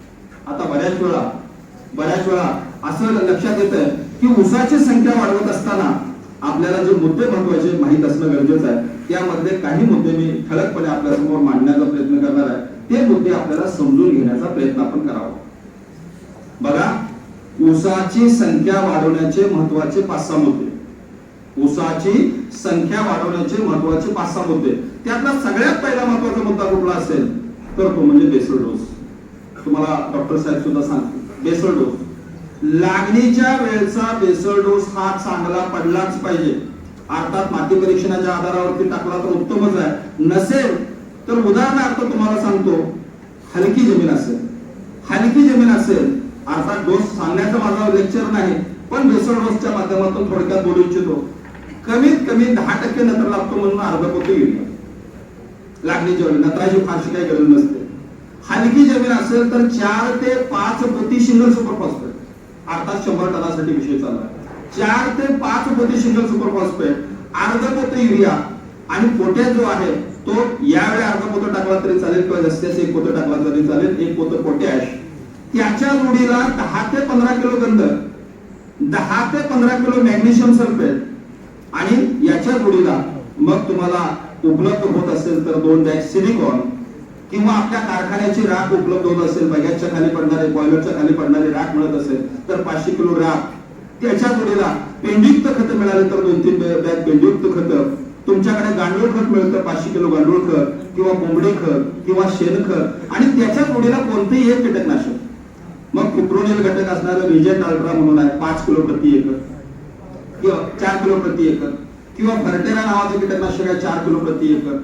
आता बऱ्याच वेळा असं लक्षात येतं की ऊसाची संख्या वाढवत असताना आपल्याला जे मुद्दे महत्वाचे माहित असणं गरजेचं आहे. त्यामध्ये काही मुद्दे मी ठळकपणे आपल्या समोर मांडण्याचा प्रयत्न करणार आहे. ते मुद्दे आपल्याला समजून घेण्याचा प्रयत्न आपण करावा. बघा, ऊसाची संख्या वाढवण्याचे महत्वाचे 5-6 मुद्दे. ऊसाची संख्या वाढवण्याचे महत्वाचे 5-6 मुद्दे. त्यातला सगळ्यात पहिला महत्वाचा मुद्दा कुठला असेल तर तो म्हणजे बेसल डोस. तुम्हाला डॉक्टर साहेब सुद्धा सांगतील बेसल डोस. लागणीच्या वेळचा बेसल डोस हा चांगला पडलाच पाहिजे. अर्थात माती परीक्षणाच्या आधारावरती टाकला तर उत्तमच आहे. नसेल तर उदाहरणार्थ तुम्हाला सांगतो, हलकी जमीन असेल, अर्थात डोस सांगण्याचा माझा लेक्चर नाही, पण बेसल डोसच्या माध्यमातून थोडक्यात बोलू इच्छितो. कमीत कमी 10% नत्र लागतो म्हणून अर्धा पोते युरिया लागणीच्या वेळी. नत्राची फारशी काही गरज नसते. हलकी जमीन असेल तर 4 ते 5 पोती सिंगल सुपर फॉस्फेट, अर्थात 100 टनासाठी विषय चालला. 4 ते 5 पोती सिंगल सुपर फॉस्फेट, अर्धा पोते युरिया आणि पोटॅश जो आहे तो यावेळी अर्धा पोतं टाकला तरी चालेल किंवा जास्तीत जास्त 1 पोतं टाकला तरी चालेल. 1 पोतं पोटॅश, त्याच्या जोडीला 10 ते 15 किलो गंधक, 10 ते 15 किलो मॅग्नेशियम सल्फेट आणि याच्या जोडीला मग तुम्हाला उपलब्ध होत असेल तर 2 बॅग सिलिकॉन किंवा आपल्या कारखान्याची राख उपलब्ध होत असेल, बॅगेच्या खाली पडणारे, बॉयलरच्या खाली पडणारी राख मिळत असेल तर 500 किलो राख. त्याच्या जोडीला पेंडीयुक्त खत मिळाले तर 2-3 बॅग पेंडीयुक्त खत. तुमच्याकडे गांडूळ खत मिळतं 500 किलो गांडूळ खत किंवा कोंबडी खत किंवा शेणखत आणि त्याच्या जोडीला कोणतेही एक कीटकनाशक. मग फिप्रोनिल घटक असणारं रिजेंट अल्ट्रा म्हणून आहे 5 किलो प्रति एकर किंवा 4 किलो प्रति एकर, किंवा फर्टेरा नावाचं कीटकनाशक आहे 4 किलो प्रति एकर,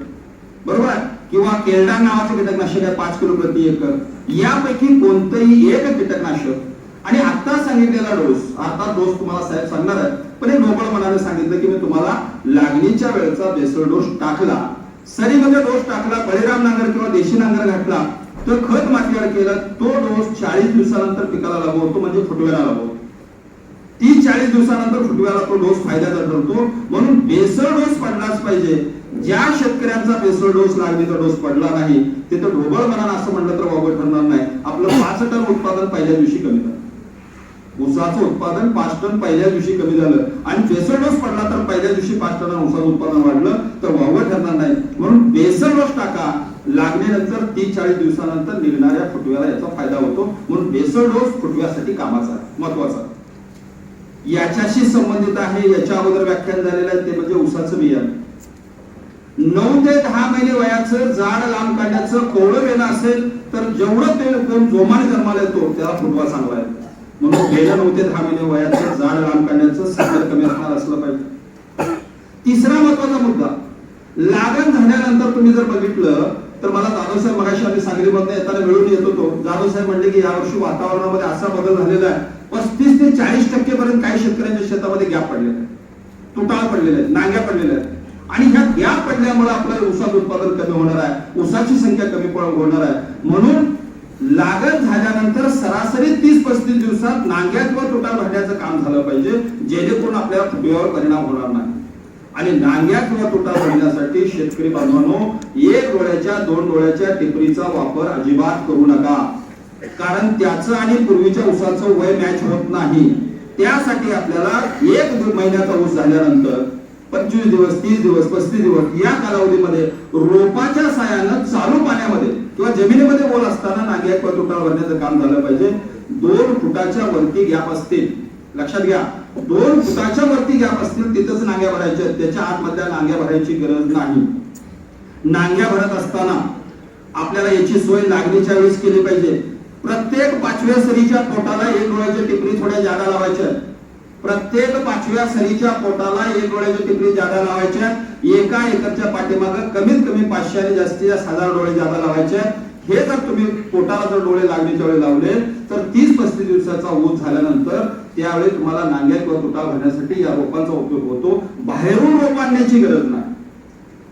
बरोबर आहे, किंवा केल्डान नावाचं कीटकनाशक आहे 5 किलो प्रति एकर. यापैकी कोणतेही एक कीटकनाशक आणि आता सांगितलेला डोस, आता डोस तुम्हाला साहेब सांगणार आहे, पण हे ढोबळ मनाने सांगितलं की मी तुम्हाला लागणीच्या वेळचा बेसल डोस टाकला, सरीमध्ये डोस टाकला, बळीराम नांगर किंवा देशी नांगर घातला, तर खत मातीवर केला, तो डोस 40 दिवसानंतर पिकाला लागू होतो, म्हणजे फुटव्याला लागू होतो. 30-40 दिवसानंतर फुटव्याला तो डोस फायद्याचा ठरतो. म्हणून बेसल डोस पडलाच पाहिजे. ज्या शेतकऱ्यांचा बेसल डोस लागणीचा डोस पडला नाही तिथं ढोबळ मनानं असं म्हणलं तर वावगं ठरणार नाही. आपलं 5 टन उत्पादन पहिल्या दिवशी कमी झालं, ऊसाचं उत्पादन 5 टन पहिल्या दिवशी कमी झालं आणि बेसल डोस पडला तर पहिल्या दिवशी 5 टन ऊसाचं उत्पादन वाढलं तर वावगं ठरणार नाही. म्हणून बेसल डोस टाका, लागणीनंतर 30-40 दिवसानंतर निघणाऱ्या फुटव्याला याचा फायदा होतो. म्हणून बेसल डोस फुटव्यासाठी कामाचा आहे, महत्वाचा. याच्याशी संबंधित आहे, याच्या अगोदर व्याख्यान झालेलं आहे, ते म्हणजे ऊसाचं बियाणं. 9 ते 10 महिने वयाचं जाड लांब काढण्याचं कोवळं वेणं असेल तर जेवढं ते कोण जोमाने जन्माला येतो त्याला फुटवा चांगला आहे. म्हणून गेल्या 9 ते 10 महिने वयाचं जाड लांब काढण्याचं सगळं कमी असणार असलं पाहिजे. तिसरा महत्वाचा मुद्दा, लागण झाल्यानंतर तुम्ही जर बघितलं तर मला जाधव साहेब मगाशी आम्ही सांगलीमधून येताना मिळून येत होतो. जाधव साहेब म्हणले की यावर्षी वातावरणामध्ये असा बदल झालेला आहे, 35 ते 40% पर्यंत काही शेतकऱ्यांच्या शेतामध्ये गॅप पडलेला आहे, तुटाळ पडलेले आहेत, नांग्या पडलेल्या आहेत. आणि ह्या गॅप पडल्यामुळे आपलं ऊसाचं उत्पादन कमी होणार आहे, ऊसाची संख्या कमी होणार आहे. म्हणून लागण झाल्यानंतर सरासरी 30-35 दिवसात नांग्या किंवा तुटाळ भरण्याचं काम झालं पाहिजे, जेणेकरून आपल्याला फुटव्यावर परिणाम होणार नाही. आणि नांग्या किंवा तुटाळ भरण्यासाठी शेतकरी बांधवांनो, 1 डोळ्याच्या 2 डोळ्याच्या टिपरीचा वापर अजिबात करू नका, कारण त्याचं आणि पूर्वीच्या ऊसाचं वय मॅच होत नाही. त्यासाठी आपल्याला 1 महिन्याचा ऊस झाल्यानंतर 25 दिवस, 30 दिवस, 35 दिवस या कालावधीमध्ये रोपाच्या साहाय्यानं चालू पाण्यामध्ये किंवा जमिनीमध्ये ओल असताना नांग्या किंवा तुटाळ भरण्याचं काम झालं पाहिजे. 2 फुटाच्या वरती गॅप असतील, लक्षात घ्या, 2 फुटाच्या वरती गॅप असतील तिथंच नांग्या भरायच्या, त्याच्या आतमधल्या नांग्या भरायची गरज नाही. नांग्या भरत असताना आपल्याला याची सोय लागणीच्या वेळेस केली पाहिजे. प्रत्येक 5व्या सरीच्या पोटाला 1 डोळ्याच्या टिपरी थोड्या जादा लावायच्या. प्रत्येक 5व्या सरीच्या पोटाला 1 डोळ्याच्या टिपरी जादा लावायच्या. एका एकरच्या पाठीमागे कमीत कमी 500 आणि जास्तीत जास्त 1000 डोळे जादा लावायचे. हे जर तुम्ही पोटाला जर डोळे लागणीच्या वेळी लावले तर 30-35 दिवसाचा ऊस झाल्यानंतर त्यावेळी तुम्हाला नांग्या किंवा तुटाळ भरण्यासाठी या रोपांचा उपयोग होतो. बाहेरून रोप आणण्याची गरज नाही.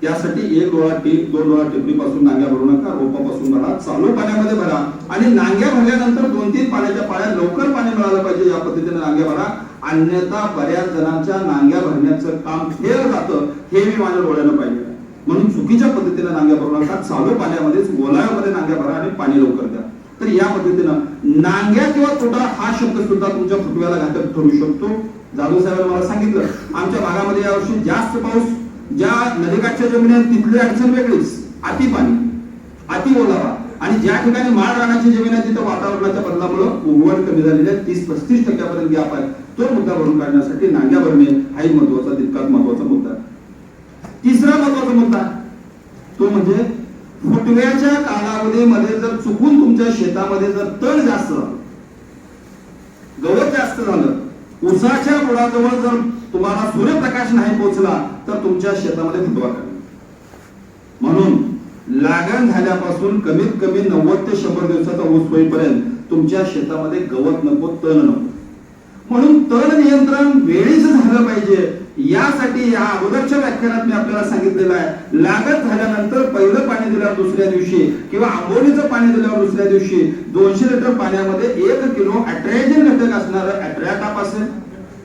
त्यासाठी 1 डोळा टीप 2 डोळा टिपरी पासून नांग्या भरू नका, रोपापासून भरा, चालू पाण्यामध्ये भरा. आणि नांग्या भरल्यानंतर 2-3 पाण्याच्या पाळ्या लवकर पाणी मिळालं पाहिजे या पद्धतीने नांग्या भरा. अन्यथा बऱ्याच जणांच्या नांग्या भरण्याचं काम फेल जातं, हे मी माझ्या डोळ्यानं पाहिलं. म्हणून चुकीच्या पद्धतीने नांग्या भरू नका, चालू पाण्यामध्येच गोलाव्यामध्ये नांग्या भरा आणि पाणी लवकर द्या. तर या पद्धतीनं नांग्या किंवा तुटाळ हा शब्द सुद्धा तुमच्या फुटव्याला घातक ठरू शकतो. जाधव साहेबांनी मला सांगितलं, आमच्या भागामध्ये यावर्षी जास्त पाऊस, ज्या नदीकाठच्या जमिनी आहेत तिथली अडचण वेगळीच, अति पाणी, अति ओलावा, आणि ज्या ठिकाणी माळ रानाची जमीन आहे तिथं वातावरणाच्या बदलामुळे उगवण कमी झालेली आहे, 30-35% पर्यंत गॅप आहे. तो मुद्दा भरून काढण्यासाठी नांग्या भरणे हाही महत्वाचा, तितकाच महत्वाचा मुद्दा. तिसरा महत्वाचा मुद्दा तो म्हणजे फुटव्याच्या कालावधीमध्ये जर चुकून तुमच्या शेतामध्ये जर तण जास्त झालं, गवत जास्त झालं, ऊसाच्या बुडाजवळ जर तुम्हाला सूर्यप्रकाश नाही पोहोचला तर तुमच्या शेतामध्ये फुटवा करा. म्हणून लागण झाल्यापासून कमीत कमी 90 ते 100 दिवसाचा ऊस होईपर्यंत तुमच्या शेतामध्ये गवत नको, तण नको. म्हणून तण नियंत्रण वेळीच झालं पाहिजे. यासाठी या अगोदरच्या व्याख्यानात मी आपल्याला सांगितलेलं आहे, लागण झाल्यानंतर पहिलं पाणी दिल्यावर दुसऱ्या दिवशी किंवा आंबोलीचं पाणी दिल्यावर दुसऱ्या दिवशी 200 लिटर पाण्यामध्ये 1 किलो अट्रॅजिन घटक असणारं अट्रॅटाप असेल,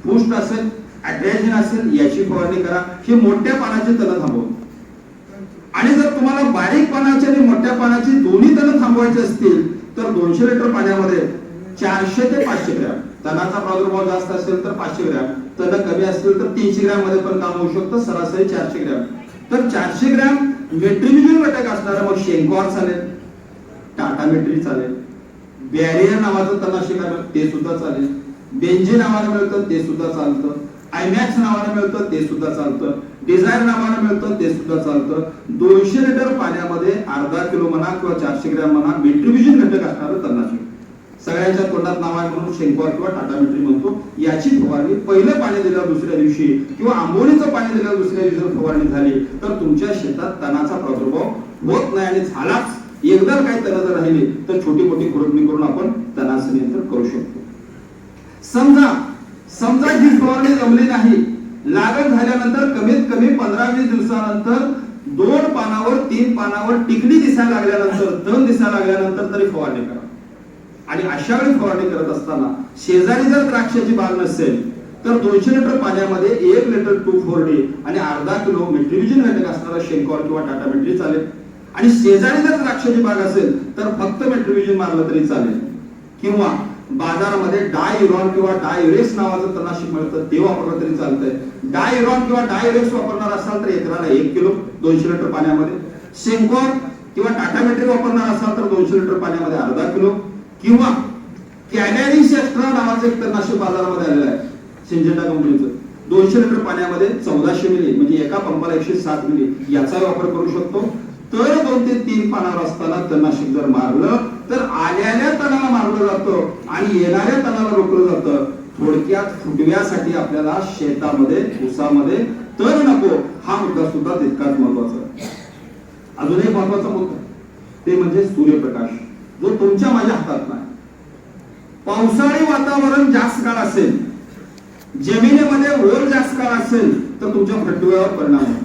पुष्ट असेल, अट्रॅजिन असेल याची फवारणी करा. ही मोठ्या पानाची तण थांबवून. आणि जर तुम्हाला बारीक पानाची आणि मोठ्या पानाची दोन्ही तण थांबवायचे असतील तर 200 लिटर पाण्यामध्ये 400 ते 500 ग्रॅम, तणाचा प्रादुर्भाव जास्त असेल तर 500 ग्रॅम, तण कमी असतील तर 300 ग्रॅम मध्ये पण काम होऊ शकतं, सरासरी 400 ग्रॅम. तर 400 ग्रॅम मेट्रिबिजन घटक असणारा मग शेंकॉर चालेल, टाटा मेट्री चालेल, बॅरियर नावाचं तणनाशक आहे ते सुद्धा चालेल, बेंझी नावानं मिळतं ते सुद्धा चालतं, आयमॅक्स नावानं मिळतं ते सुद्धा चालतं, डिझायर नावानं मिळतं ते सुद्धा चालतं. 200 लिटर पाण्यामध्ये अर्धा किलो म्हणा किंवा 400 ग्रॅम म्हणा मेट्रिबिजन घटक असणारं तणनाशक, सगळ्यांच्या तोंडात नाव आहे म्हणून शेंकॉर किंवा टाटा मेट्री म्हणतो, याची फवारणी पहिलं पाणी दिल्यावर दुसऱ्या दिवशी किंवा आंबोलीचं पाणी दिल्यावर दुसऱ्या दिवशी फवारणी झाली तर तुमच्या शेतात तणाचा प्रादुर्भाव होत नाही. आणि झालाच एकदा काही तण जर राहिली तर छोटी मोठी खुरपणी करून आपण तणाचं नियंत्रण करू शकतो. समजा ही फवारणी जमली नाही, लागण झाल्यानंतर कमीत कमी 15-20 दिवसानंतर 2 पानावर 3 पानावर टिकली दिसायला लागल्यानंतर, तण दिसायला लागल्यानंतर तरी फवारणी करा. आणि अशा वेळी फवारणी करत असताना शेजारी जर द्राक्षाची बाग नसेल तर 200 लिटर पाण्यामध्ये 1 लिटर 2,4-D आणि अर्धा किलो मेट्रिबिजन घटक असणारा शेंकॉर किंवा टाटा मेट्री चालेल. आणि शेजारी जर द्राक्षाची बाग असेल तर फक्त मेट्रिबिजन मारलं तरी चालेल. किंवा बाजारामध्ये डाययुरॉन किंवा डाययुरेक्स नावाचं तणनाशक मिळतं ते वापरलं तरी चालतंय. डाययुरॉन किंवा डाययुरेक्स वापरणार असाल तर एकराला 1 किलो 200 लिटर पाण्यामध्ये, शेंकॉर किंवा टाटा मेट्री वापरणार असाल तर 200 लिटर पाण्यामध्ये अर्धा किलो, किंवा कॅनॅरिस एक्स्ट्रा नावाचं एक तणनाशक बाजारामध्ये आलेलं आहे सिंजेंटा कंपनीचं, 200 लिटर पाण्यामध्ये 1400 मिली म्हणजे एका पंपाला 107 मिली याचा वापर करू शकतो. तर 2 ते 3 पानावर असताना तणनाशक जर मारलं तर आल्याल्या तणाला मारलं जातं आणि येणाऱ्या तणाला रोखलं जातं. थोडक्यात फुटव्यासाठी आपल्याला शेतामध्ये ऊसामध्ये तण नको हा मुद्दा सुद्धा तितकाच महत्वाचा आहे. अजून एक महत्वाचा मुद्दा ते म्हणजे सूर्यप्रकाश, जो तुमच्या माझ्या हातात नाही. पावसाळी वातावरण जास्त काळ असेल, जमिनीमध्ये ओल जास्त काळ असेल तर तुमच्या फुटव्यावर परिणाम होतो.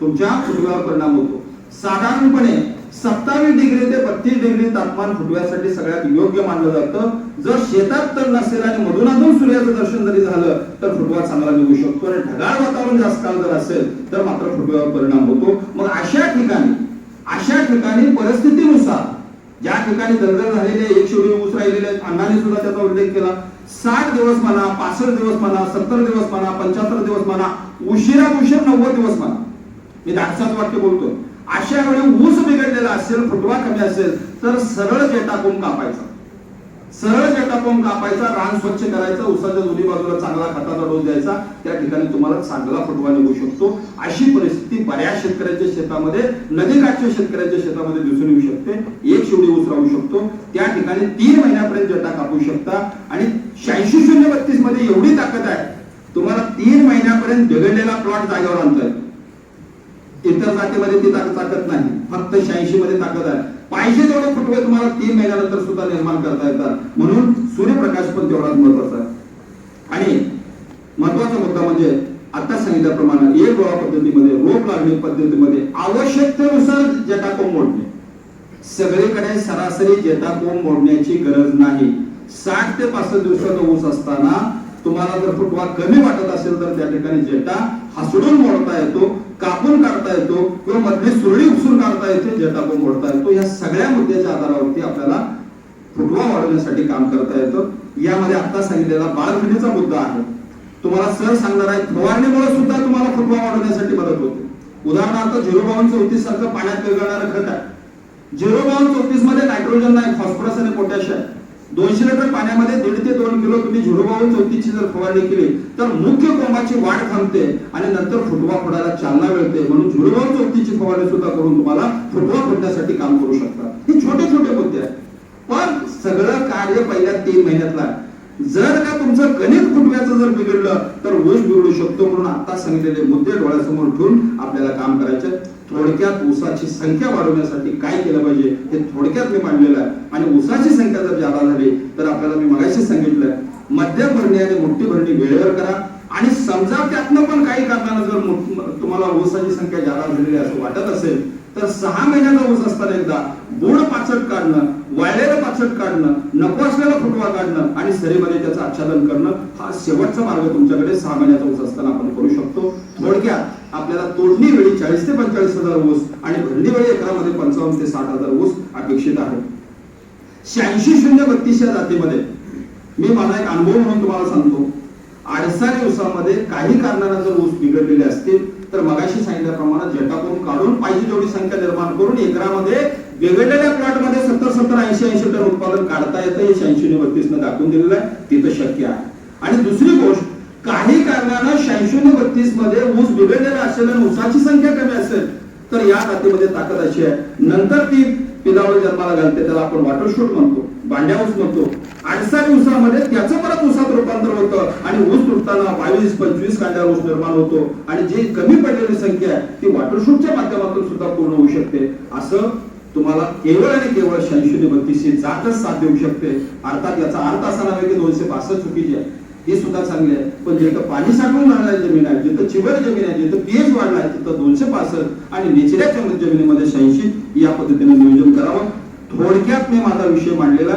तुमच्या फुटव्यावर परिणाम होतो. साधारणपणे 27 डिग्री ते 32 डिग्री तापमान फुटव्यासाठी सगळ्यात योग्य मानलं जातं. जर शेतात तण नसेल आणि मधून सूर्याचं दर्शन जरी झालं तर फुटवा चांगला निघू शकतो. आणि ढगाळ वातावरण जास्त काळ जर असेल तर मात्र फुटव्यावर परिणाम होतो. मग अशा ठिकाणी परिस्थितीनुसार ज्या ठिकाणी दलदल झालेले 120 ऊस राहिलेले आहेत, अण्णांनी सुद्धा त्याचा उल्लेख केला. 60 दिवस म्हणा, 65 दिवस म्हणा, 70 दिवस म्हणा, 75 दिवस म्हणा, उशिरात उशीर 90 दिवस म्हणा, मी धाडसाच वाक्य बोलतो. अशा वेळी ऊस बिघडलेला असेल, फुटवा कमी असेल तर सरळ जेटाकोंब कापायचा. रान स्वच्छ करायचं, ऊसाच्या दोन्ही बाजूला चांगला खताचा डोस द्यायचा. त्या ठिकाणी तुम्हाला चांगला फुटवा निघू शकतो. अशी परिस्थिती बऱ्याच शेतकऱ्यांच्या शेतामध्ये, नदीकाठच्या शेतकऱ्यांच्या शेतामध्ये दिसून येऊ शकते. एक शेवडी ऊस राहू शकतो, त्या ठिकाणी 3 महिन्यापर्यंत जटा कापू शकता. आणि 86-032 मध्ये एवढी ताकद आहे, तुम्हाला 3 महिन्यापर्यंत बिघडलेला प्लॉट जागेवर आणता येतो. इतर जातीमध्ये ती ताकद नाही, फक्त 86 मध्ये ताकद आहे. पाहिजे तेवढे फुटवे तुम्हाला 3 महिन्यानंतर सुद्धा निर्माण करता येतात. म्हणून सूर्यप्रकाश पण तेवढाच महत्वाचा आहे. आणि महत्वाचा मुद्दा म्हणजे आता सांगितल्याप्रमाणे एक डोळा पद्धतीमध्ये, रोप लागणी पद्धतीमध्ये आवश्यकतेनुसार जेटाकोंब मोडणे. सगळीकडे सरासरी जेटाकोंब मोडण्याची गरज नाही. 60 ते 65 दिवसाचा ऊस असताना तुम्हाला जर फुटवा कमी वाटत असेल तर त्या ठिकाणी जेटा हसडून मोडता येतो, कापून काढता येतो किंवा मधली सुरळी उपसून काढता येते, जेटाकोंब मोडता येतो. या सगळ्या मुद्द्याच्या आधारावरती आपल्याला फुटवा वाढवण्यासाठी काम करता येतं. यामध्ये आता सांगितलेला बाळगणीचा मुद्दा आहे. तुम्हाला सर सांगणार आहे, फवारणीमुळे सुद्धा तुम्हाला फुटवा वाढवण्यासाठी मदत होते. उदाहरणार्थ 05234 सारखं पाण्यात विरघळणारं खत आहे. 05234 मध्ये नायट्रोजन नाही, फॉस्फरस आणि पोटॅश आहे. 200 लिटर पाण्यामध्ये 1.5 ते 2 किलो तुम्ही 05234 ची जर फवारणी केली तर मुख्य कोंबाची वाढ थांबते आणि नंतर फुटवा फुटायला चालना मिळते. म्हणून 05234 ची फवारणी सुद्धा करून तुम्हाला फुटवा फुटण्यासाठी काम करू शकता. हे छोटे छोटे मुद्दे आहेत, पण सगळं कार्य पहिल्या 3 महिन्यातला आहे. जर का तुमचं गणित फुटव्याचं जर बिघडलं तर ऊस बिघडू शकतो. म्हणून आता सांगितलेले मुद्दे डोळ्यासमोर ठेवून आपल्याला काम करायचं. थोडक्यात ऊसाची संख्या वाढवण्यासाठी काय केलं पाहिजे हे थोडक्यात मी मांडलेलं आहे. आणि ऊसाची संख्या जर जादा झाली तर आपल्याला मी मगाशी सांगितलंय, मध्यम भरणी आणि मोठी भरणी वेळेवर करा. आणि समजा त्यातनं पण काही कारणानं जर तुम्हाला ऊसाची संख्या जादा झालेली असं वाटत असेल तर 6 महिन्याचा ऊस असताना एकदा बुड पाचट काढणं, वाळलेलं पाचट काढणं, नको असलेला फुटवा काढणं आणि सरीमध्ये त्याचं आच्छादन करणं हा शेवटचा मार्ग तुमच्याकडे 6 महिन्याचा ऊस असताना आपण करू शकतो. थोडक्यात आपल्याला तोडणी वेळी 40 ते 45 हजार ऊस आणि भरणी वेळी एकरामध्ये 55 ते 60 हजार ऊस अपेक्षित आहे. 86-032 या जातीमध्ये मी माझा एक अनुभव म्हणून तुम्हाला सांगतो. अडसारी ऊसामध्ये काही कारणाने जर ऊस बिघडलेले असतील तर मगाशी सांगितल्याप्रमाणे जेटाकोंब काढून पाहिजे तेवढी संख्या निर्माण करून एकरामध्ये बिघडलेल्या प्लॉट मध्ये 70-80 टन उत्पादन काढता येतं. हे 86-032 न दाखवून दिलेलं आहे, तिथं शक्य आहे. आणि दुसरी गोष्ट, काही कारणानं 86-032 मध्ये ऊस बिघडलेला असेल आणि ऊसाची संख्या कमी असेल तर या जातीमध्ये ताकद अशी आहे, नंतर ती पिलावळ जन्माला घालते, त्याला आपण वॉटरशूट म्हणतो, बांड्या ऊस म्हणतो. अडसारी ऊसामध्ये त्याचं परत ऊसात रूपांतर होतं आणि ऊस तुटताना 22-25 कांड्या ऊस निर्माण होतो. आणि जी कमी पडलेली संख्या आहे ती वॉटरशूटच्या माध्यमातून सुद्धा पूर्ण होऊ शकते. असं तुम्हाला केवळ आणि केवळ 86-032 जातच साथ देऊ शकते. अर्थात याचा अर्थ असा नव्हे की 262 चुकीची आहे, हे सुद्धा चांगले आहे. पण जिथं पाणी साठवून राहणारी जमीन आहे, जिथं चिवर जमीन आहे, जिथं पीएच वाढला आहे तिथं 265 आणि निचऱ्याच्या जमिनीमध्ये 86 या पद्धतीने नियोजन करावं. थोडक्यात मी माझा विषय मांडलेला